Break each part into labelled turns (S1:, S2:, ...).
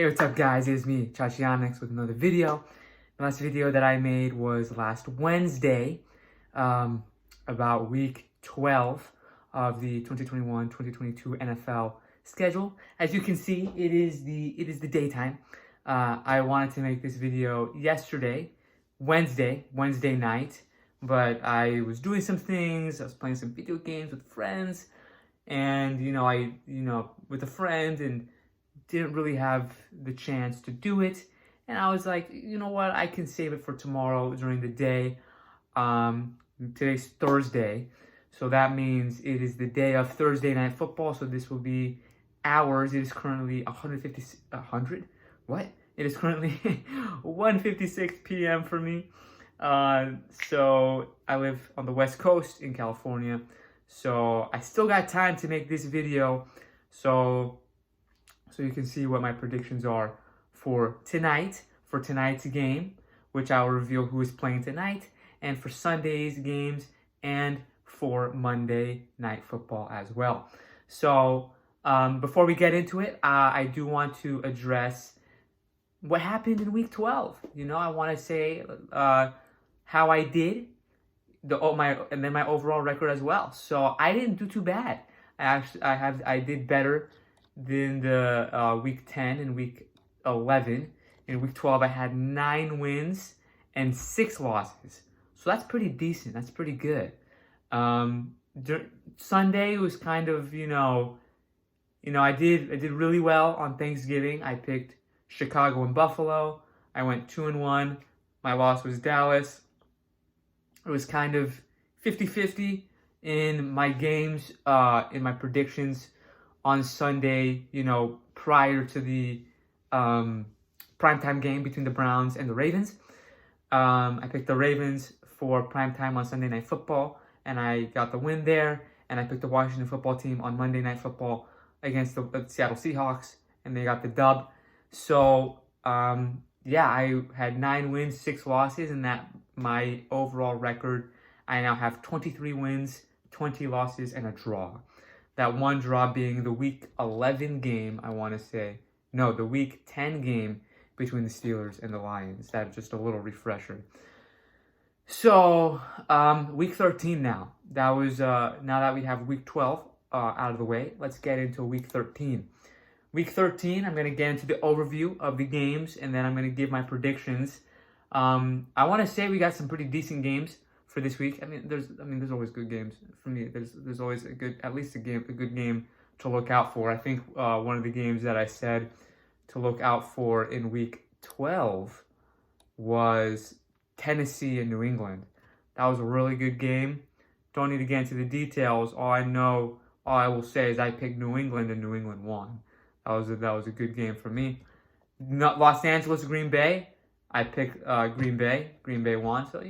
S1: Hey, what's up guys? It's me, Chachianix, with another video. The last video that I made was last Wednesday, about week 12 of the 2021-2022 NFL schedule. As you can see, it is the daytime. I wanted to make this video yesterday, Wednesday night, but I was doing some things. I was playing some video games with friends, and with a friend, and didn't really have the chance to do it. And I was like, you know what, I can save it for tomorrow during the day. Today's Thursday, so that means it is the day of Thursday Night Football. So this will be hours. It is currently 100. What? It is currently 1:56 p.m. for me. So I live on the West Coast in California. So I still got time to make this video. So you can see what my predictions are for tonight's game, which I will reveal who is playing tonight, and for Sunday's games, and for Monday Night Football as well. So before we get into it, I do want to address what happened in Week 12. I want to say how I did, and then my overall record as well. So I didn't do too bad. I did better than the Week 10 and Week 11. In Week 12, I had 9 wins and 6 losses. So that's pretty decent. That's pretty good. Sunday was kind of, I did really well on Thanksgiving. I picked Chicago and Buffalo. I went 2-1. My loss was Dallas. It was kind of 50-50 in my games, in my predictions on Sunday, prior to the primetime game between the Browns and the Ravens. I picked the Ravens for primetime on Sunday Night Football, and I got the win there. And I picked the Washington football team on Monday Night Football against the Seattle Seahawks, and they got the dub. So, I had 9 wins, 6 losses, and that my overall record, I now have 23 wins, 20 losses, and a draw. That one draw being the Week 11 game, the Week 10 game between the Steelers and the Lions. That's just a little refresher. So, Week 13 now. That was, now that we have Week 12 out of the way, let's get into Week 13. Week 13, I'm going to get into the overview of the games, and then I'm going to give my predictions. I want to say we got some pretty decent games for this week. There's always good games for me. There's always a good game to look out for. I think one of the games that I said to look out for in Week 12 was Tennessee and New England. That was a really good game. Don't need to get into the details. All I will say is I picked New England, and New England won. That was a good game for me. Los Angeles, Green Bay. I picked Green Bay. Green Bay won. So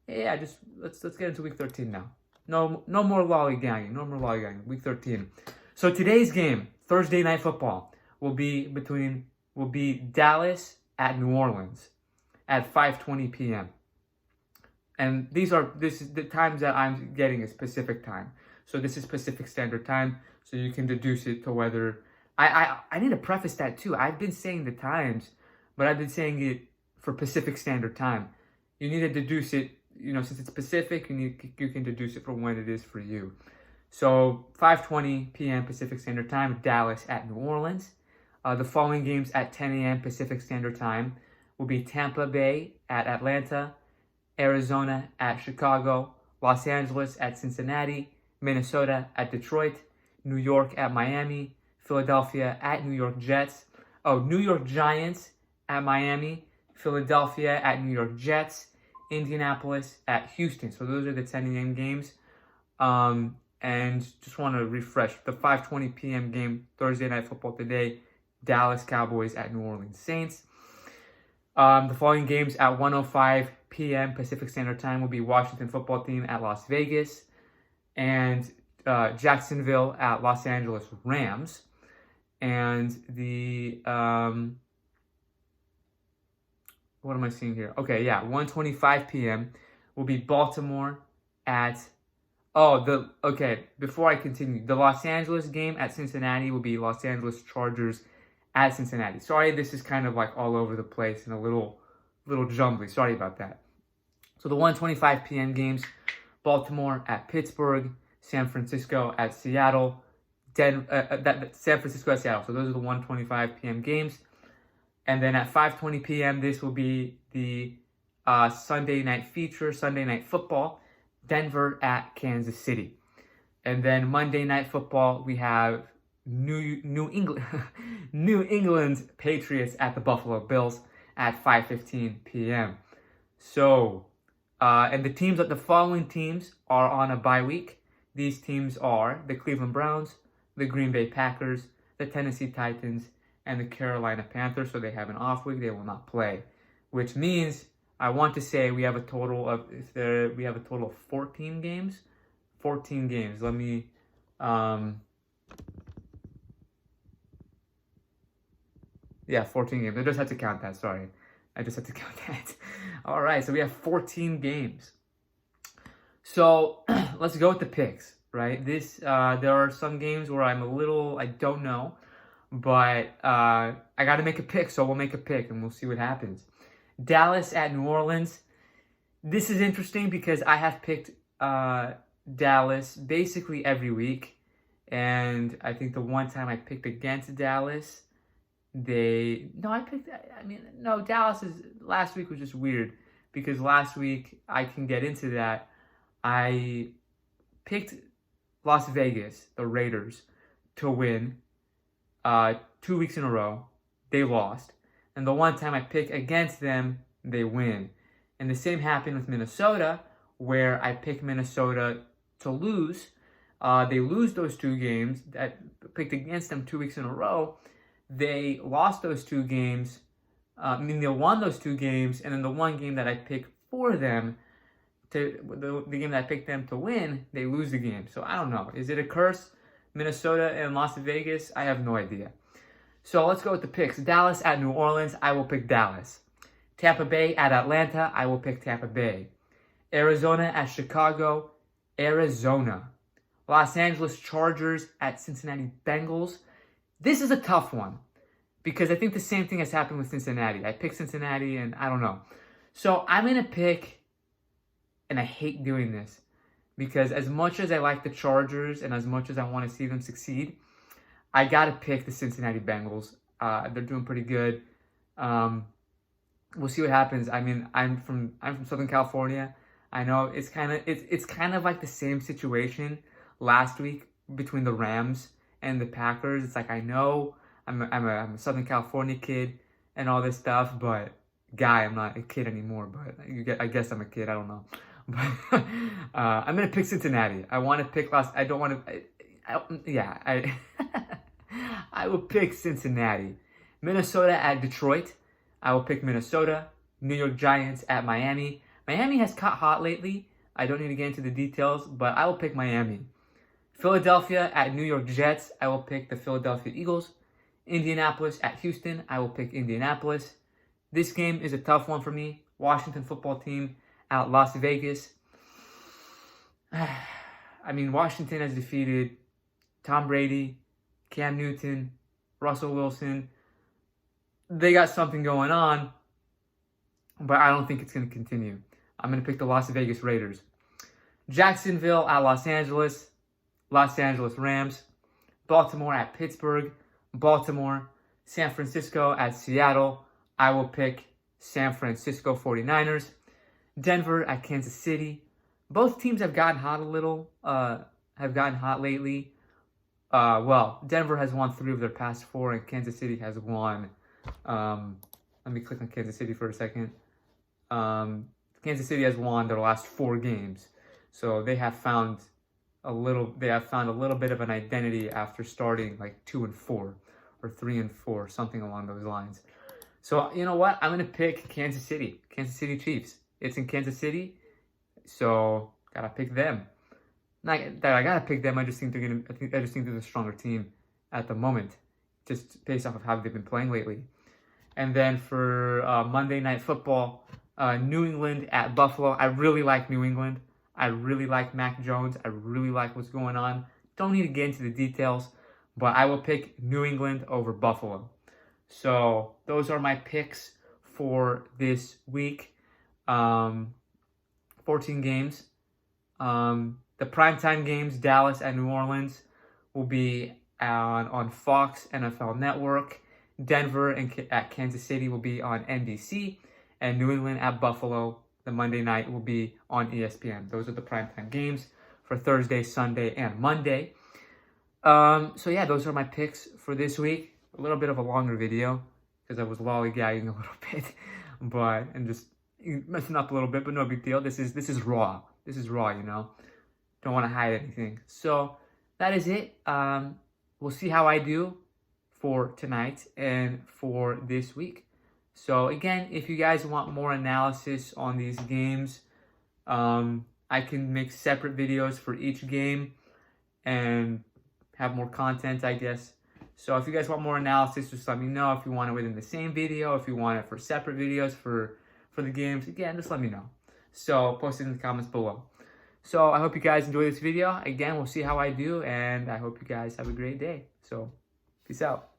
S1: yeah, let's get into Week 13 now. No more lollygagging. No more lollygagging. Week 13. So today's game, Thursday Night Football, will be Dallas at New Orleans at 5:20 p.m. And this is the times that I'm getting a specific time. So this is Pacific Standard Time. So you can deduce it to whether I need to preface that too. I've been saying the times, but I've been saying it for Pacific Standard Time. You need to deduce it. Since it's Pacific, you can deduce it from when it is for you. So 5:20 p.m. Pacific Standard Time, Dallas at New Orleans. The following games at 10 a.m. Pacific Standard Time will be Tampa Bay at Atlanta, Arizona at Chicago, Los Angeles at Cincinnati, Minnesota at Detroit, New York at Miami, Philadelphia at New York Jets. New York Giants at Miami, Philadelphia at New York Jets, Indianapolis at Houston. So those are the 10 a.m. games. And just want to refresh the 5:20 p.m. game, Thursday Night Football today, Dallas Cowboys at New Orleans Saints. The following games at 1:05 p.m. Pacific Standard Time will be Washington football team at Las Vegas, and Jacksonville at Los Angeles Rams. And the what am I seeing here? Okay, yeah, 1:25 p.m. will be Baltimore at before I continue, the Los Angeles game at Cincinnati will be Los Angeles Chargers at Cincinnati. Sorry, this is kind of like all over the place and a little jumbly. Sorry about that. So the 1:25 p.m. games: Baltimore at Pittsburgh, San Francisco at Seattle, San Francisco at Seattle. So those are the 1:25 p.m. games. And then at 5:20 p.m., this will be the Sunday night feature, Sunday Night Football, Denver at Kansas City. And then Monday Night Football, we have New England Patriots at the Buffalo Bills at 5:15 p.m. So, and the following teams are on a bye week. These teams are the Cleveland Browns, the Green Bay Packers, the Tennessee Titans, and the Carolina Panthers. So they have an off week; they will not play, which means I want to say we have a total of 14 games. 14 games. Let me. Yeah, 14 games. I just had to count that. Sorry. I just had to count that. All right. So we have 14 games. So let's go with the picks, right? There are some games where I don't know, but I got to make a pick. So we'll make a pick and we'll see what happens. Dallas at New Orleans. This is interesting because I have picked Dallas basically every week. And I think the one time I picked against Dallas, Dallas last week was just weird because last week, I can get into that, I picked Las Vegas, the Raiders, to win 2 weeks in a row. They lost. And the one time I picked against them, they win. And the same happened with Minnesota, where I picked Minnesota to lose. They lose those 2 games. I picked against them 2 weeks in a row. They lost those 2 games. They won those 2 games, and then the one game that I picked for them, the game that I picked them to win, they lose the game. So I don't know. Is it a curse? Minnesota and Las Vegas? I have no idea. So let's go with the picks. Dallas at New Orleans. I will pick Dallas. Tampa Bay at Atlanta. I will pick Tampa Bay. Arizona at Chicago. Arizona. Los Angeles Chargers at Cincinnati Bengals. This is a tough one because I think the same thing has happened with Cincinnati. I picked Cincinnati and I don't know. So I'm going to pick, and I hate doing this because as much as I like the Chargers and as much as I want to see them succeed, I got to pick the Cincinnati Bengals. They're doing pretty good. We'll see what happens. I mean, I'm from Southern California. I know it's kind of like the same situation last week between the Rams and the Packers. It's like, I know I'm a Southern California kid and all this stuff, but I'm not a kid anymore. But I guess I'm a kid. I don't know. But I'm gonna pick Cincinnati. I want to pick I don't want to. I will pick Cincinnati. Minnesota at Detroit. I will pick Minnesota. New York Giants at Miami. Miami has caught hot lately. I don't need to get into the details, but I will pick Miami. Philadelphia at New York Jets. I will pick the Philadelphia Eagles. Indianapolis at Houston. I will pick Indianapolis. This game is a tough one for me. Washington football team at Las Vegas. I mean, Washington has defeated Tom Brady, Cam Newton, Russell Wilson. They got something going on, but I don't think it's going to continue. I'm going to pick the Las Vegas Raiders. Jacksonville at Los Angeles. Los Angeles Rams. Baltimore at Pittsburgh. Baltimore. San Francisco at Seattle. I will pick San Francisco 49ers. Denver at Kansas City. Both teams have gotten hot lately. Denver has won 3 of their past 4, and Kansas City has won. Let me click on Kansas City for a second. Kansas City has won their last 4 games, so they have found a little bit of an identity after starting like 2-4 or 3-4, something along those lines. So you know what? I'm gonna pick Kansas City Chiefs. It's in Kansas City, so gotta pick them. Not that I gotta pick them. I just think they're the stronger team at the moment, just based off of how they've been playing lately. And then for Monday Night Football, New England at Buffalo. I really like New England. I really like Mac Jones. I really like what's going on. Don't need to get into the details, but I will pick New England over Buffalo. So those are my picks for this week. 14 games. The primetime games, Dallas and New Orleans, will be on Fox NFL Network. Denver at Kansas City will be on NBC. And New England at Buffalo, the Monday night, will be on ESPN. Those are the primetime games for Thursday, Sunday, and Monday. So yeah, those are my picks for this week. A little bit of a longer video because I was lollygagging a little bit, and just messing up a little bit, but no big deal. This is raw. This is raw, you know. Don't want to hide anything. So that is it. We'll see how I do for tonight and for this week. So again, if you guys want more analysis on these games, I can make separate videos for each game and have more content, I guess. So if you guys want more analysis, just let me know. If you want it within the same video, if you want it for separate videos for the games, again, just let me know. So post it in the comments below. So I hope you guys enjoy this video. Again, we'll see how I do, and I hope you guys have a great day. So peace out.